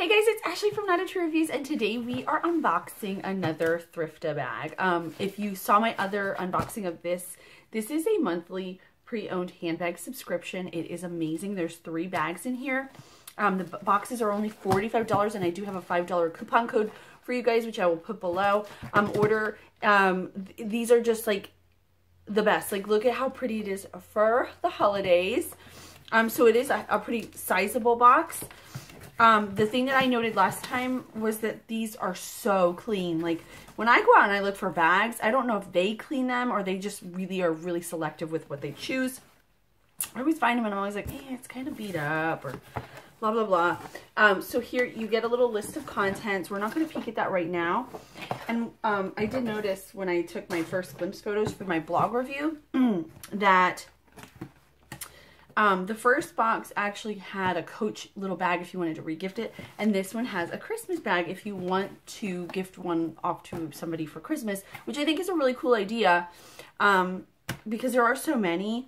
guys, it's Ashley from Not a True Reviews, and today we are unboxing another Thrift bag. If you saw my other unboxing of this is a monthly pre-owned handbag subscription. It is amazing. There's 3 bags in here. The boxes are only $45, and I do have a $5 coupon code for you guys, which I will put below. These are just like the best. Like, look at how pretty it is for the holidays. So it is a pretty sizable box. The thing that I noted last time was that these are so clean. Like, when I go out and I look for bags, I don't know if they clean them or they just really are really selective with what they choose. I always find them and I'm always like, it's kind of beat up or blah, blah, blah. So here you get a little list of contents. We're not going to peek at that right now. And I did notice when I took my first glimpse photos for my blog review that the first box actually had a Coach little bag if you wanted to regift it, and this one has a Christmas bag if you want to gift one off to somebody for Christmas, which I think is a really cool idea, because there are so many,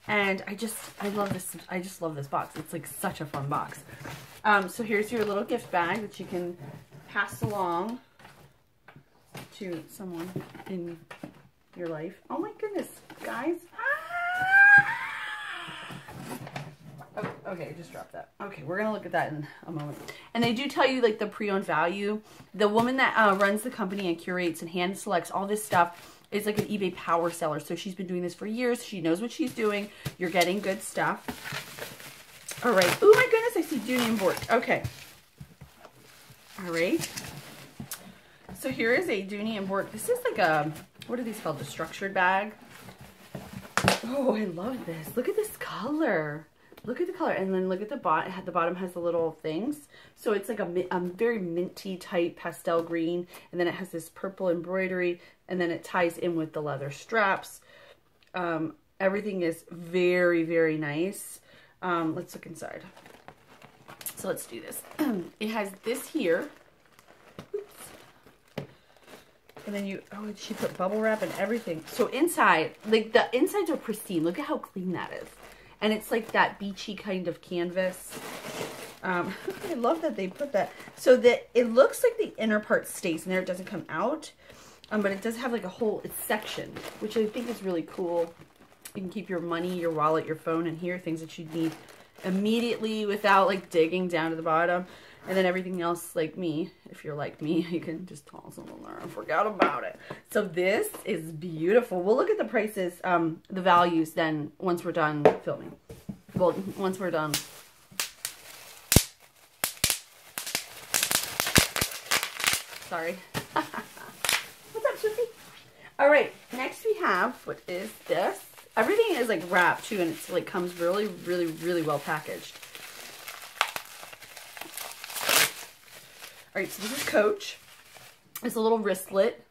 and I love this. I just love this box. It's like such a fun box. So here's your little gift bag that you can pass along to someone in your life. Oh my goodness, guys. Okay, just drop that. Okay, we're going to look at that in a moment. And they do tell you, like, the pre-owned value. The woman that runs the company and curates and hand selects all this stuff is like an eBay power seller. So she's been doing this for years. She knows what she's doing. You're getting good stuff. All right. Oh, my goodness. I see Dooney Bourke. Okay. All right. So here is a Dooney Bourke. This is like a, what are these called? The structured bag. Oh, I love this. Look at this color. Look at the color, and then look at the bottom. The bottom has the little things. So it's like a very minty type pastel green, and then it has this purple embroidery, and then it ties in with the leather straps. Everything is very, very nice. Let's look inside. So let's do this. It has this here. Oops. And then she put bubble wrap and everything. So inside, like the insides are pristine. Look at how clean that is. And it's like that beachy kind of canvas. I love that they put that. So that it looks like the inner part stays in there. It doesn't come out. But it does have like a whole section, which I think is really cool. You can keep your money, your wallet, your phone in here. Things that you need immediately without like digging down to the bottom. And then everything else, like me, if you're like me, you can just toss them in there and forget about it. So this is beautiful. We'll look at the prices, the values then once we're done filming. Well, once we're done. Sorry. What's up, Susie? All right, next we have, what is this? Everything is like wrapped too, and it's like comes really, really, really well packaged. All right, so this is Coach. It's a little wristlet,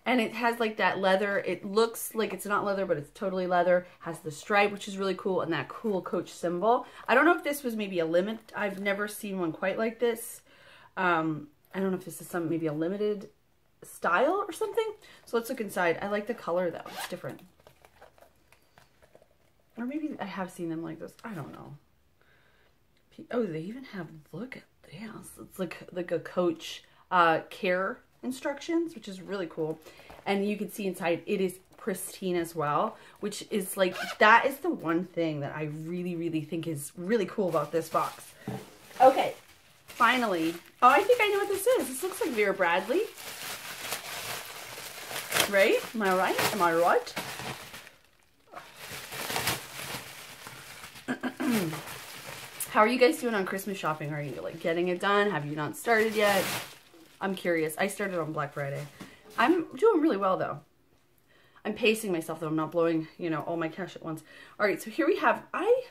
and it has like that leather. It looks like it's not leather, but it's totally leather. Has the stripe, which is really cool, and that cool Coach symbol. I don't know if this was maybe a limit. I've never seen one quite like this. I don't know if this is maybe a limited style or something. So let's look inside. I like the color though. It's different. Or maybe I have seen them like this. I don't know. Oh, they even have, look at this. It's like a Coach care instructions, which is really cool. And you can see inside it is pristine as well, which is like, that is the one thing that I really, really think is really cool about this box. Okay, finally. Oh, I think I know what this is. This looks like Vera Bradley. Right? Am I right? Am I right? How are you guys doing on Christmas shopping? Are you like getting it done? Have you not started yet? I'm curious. I started on Black Friday. I'm doing really well though. I'm pacing myself though. I'm not blowing, all my cash at once. All right, so here we have, I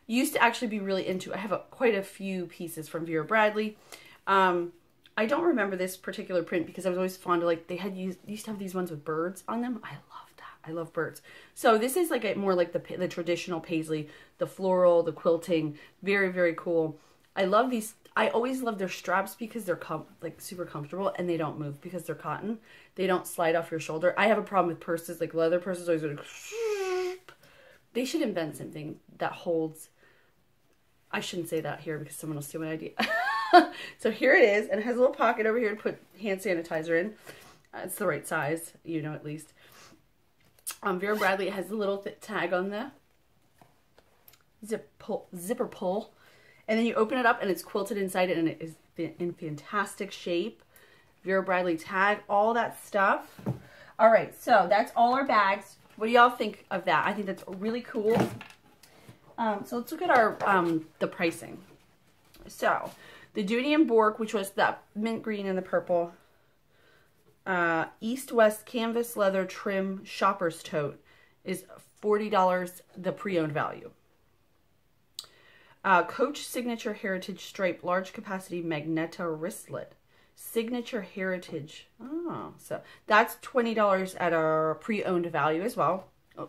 used to actually be really into, I have quite a few pieces from Vera Bradley. I don't remember this particular print because I was always fond of, like, they used to have these ones with birds on them. I love that. I love birds. So this is like more like the traditional paisley, the floral, the quilting. Very, very cool. I love these. I always love their straps because they're like super comfortable and they don't move because they're cotton. They don't slide off your shoulder. I have a problem with purses, like leather purses always go. They should invent something that holds I shouldn't say that here because someone will steal my idea. So here it is, and it has a little pocket over here to put hand sanitizer in. It's the right size, you know, at least. Vera Bradley, it has a little tag on the zipper pull. And then you open it up and it's quilted inside it, and it is in fantastic shape. Vera Bradley tag, all that stuff. All right, so that's all our bags. What do y'all think of that? I think that's really cool. So let's look at our the pricing. So the Dooney Bourke, which was the mint green and the purple, East-West canvas leather trim shopper's tote is $40, the pre-owned value. Coach Signature Heritage Stripe Large Capacity Magneto Wristlet. Signature Heritage. Oh, so that's $20 at our pre-owned value as well. Oh,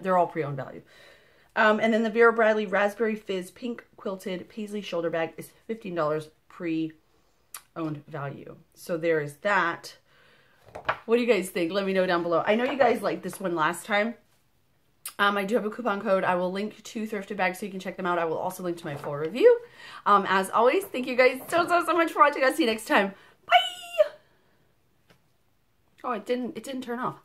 they're all pre-owned value. And then the Vera Bradley Raspberry Fizz Pink Quilted Paisley Shoulder Bag is $15 pre-owned value. So there is that. What do you guys think? Let me know down below. I know you guys liked this one last time. I do have a coupon code. I will link to Thrifted Bags so you can check them out. I will also link to my full review. As always, thank you guys so much for watching. I'll see you next time. Bye! Oh, it didn't turn off.